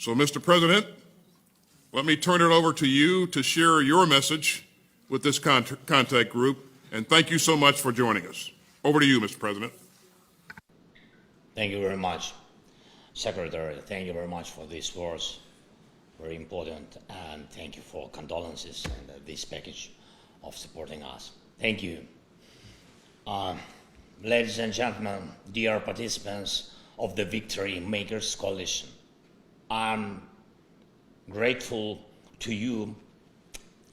So, Mr. President, let me turn it over to you to share your message with this contact group, and thank you so much for joining us. Over to you, Mr. President. Thank you very much, Secretary. Thank you very much for these words. Very important, and thank you for condolences and this package of supporting us. Thank you. Ladies and gentlemen, dear participants of the Victory Makers Coalition, I'm grateful to you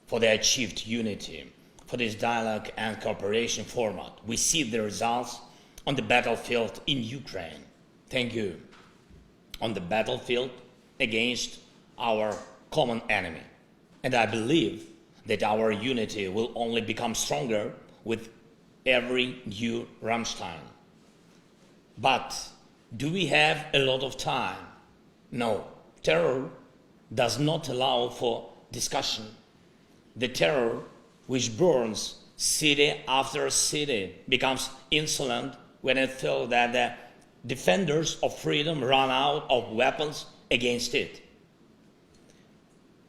for the achieved unity, for this dialogue and cooperation format. We see the results on the battlefield in Ukraine. Thank you. On the battlefield against our common enemy. And I believe that our unity will only become stronger with every new Рамштайн. But do we have a lot of time? No. Terror does not allow for discussion. The terror which burns city after city becomes insolent when it feels that the defenders of freedom run out of weapons against it.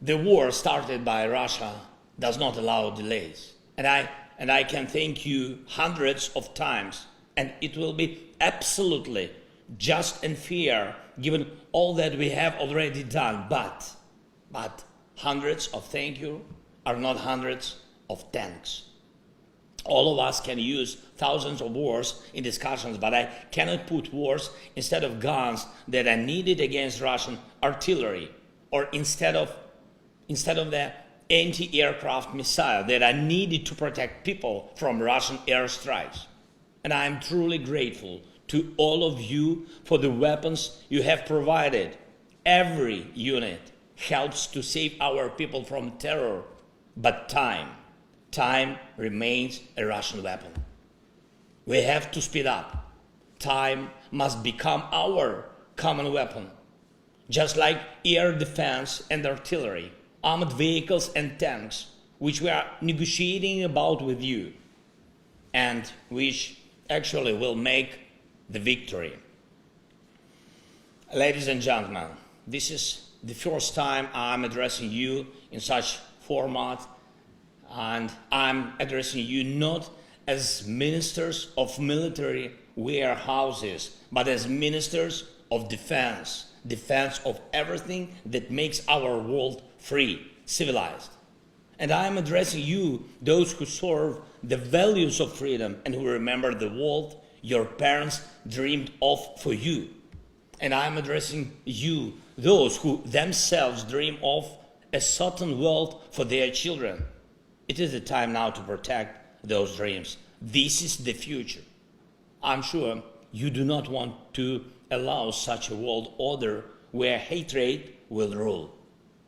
The war started by Russia does not allow delays. And I can thank you hundreds of times, and it will be absolutely just and fair given all that we have already done. But hundreds of thank you are not hundreds of thanks. All of us can use thousands of words in discussions, but I cannot put words instead of guns that are needed against Russian artillery, or instead of the anti-aircraft missile that are needed to protect people from Russian airstrikes. And I am truly grateful to all of you for the weapons you have provided. Every unit helps to save our people from terror, but time remains a Russian weapon. We have to speed up. Time must become our common weapon. Just like air defense and artillery, armored vehicles and tanks, which we are negotiating about with you, and which actually will make the victory. Ladies and gentlemen, this is the first time I'm addressing you in such format, and I'm addressing you not as ministers of military warehouses, but as ministers of defense of everything that makes our world free, civilized. And I'm addressing you, those who serve the values of freedom and who remember the world your parents dreamed of for you. And I'm addressing you, those who themselves dream of a certain world for their children. It is the time now to protect those dreams. This is the future. I'm sure you do not want to allow such a world order where hatred will rule.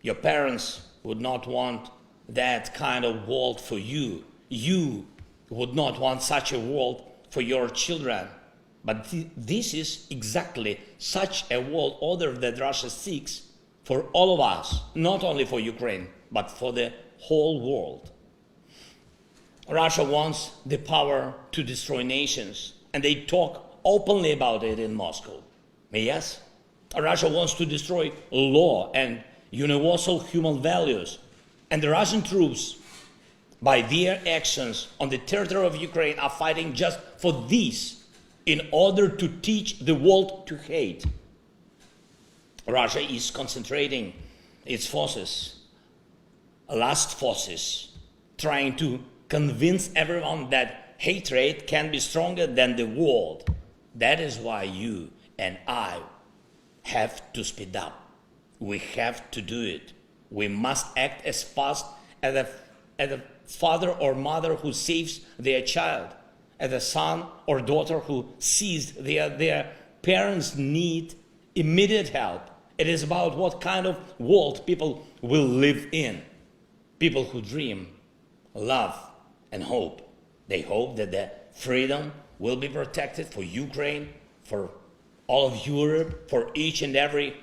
Your parents would not want that kind of world for you. You would not want such a world for your children. But this is exactly such a world order that Russia seeks for all of us, not only for Ukraine, but for the whole world. Russia wants the power to destroy nations, and they talk openly about it in Moscow. Yes, Russia wants to destroy law and universal human values, and the Russian troops, by their actions on the territory of Ukraine, are fighting just for this, in order to teach the world to hate. Russia is concentrating its forces, last forces, trying to convince everyone that hatred can be stronger than the world. That is why you and I have to speed up. We have to do it. We must act as fast as a father or mother who saves their child, as a son or daughter who sees their parents need immediate help. It is about what kind of world people will live in. People who dream, love, and hope. They hope that their freedom will be protected for Ukraine, for all of Europe, for each and every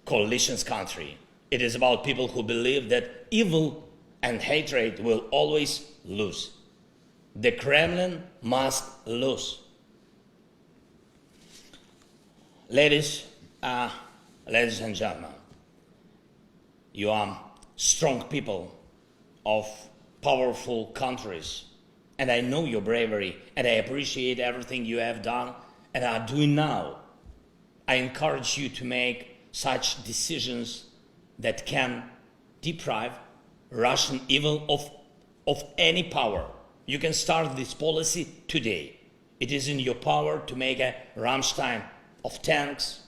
coalition's country. It is about people who believe that evil and hatred will always lose. The Kremlin must lose. Ladies and gentlemen, You are strong people of powerful countries. And I know your bravery, and I appreciate everything you have done and are doing now. I encourage you to make such decisions that can deprive Russian evil of any power. You can start this policy today. It is in your power to make a Рамштайн of tanks,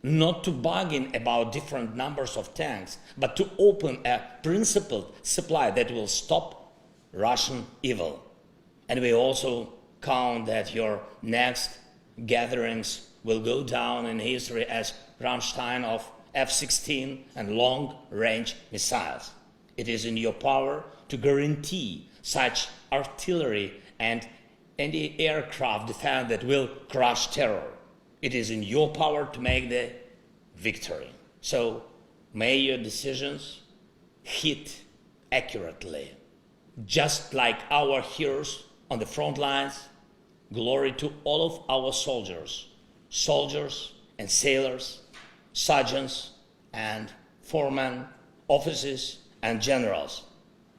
not to bargain about different numbers of tanks, but to open a principled supply that will stop Russian evil. And we also count that your next gatherings will go down in history as Рамштайн of F-16 and long-range missiles. It is in your power to guarantee such artillery and anti-aircraft defense that will crush terror. It is in your power to make the victory. So may your decisions hit accurately. Just like our heroes on the front lines, glory to all of our soldiers and sailors, sergeants and foremen, officers and generals,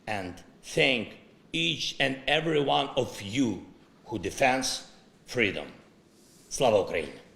and thank each and every one of you who defends freedom. Слава Україні!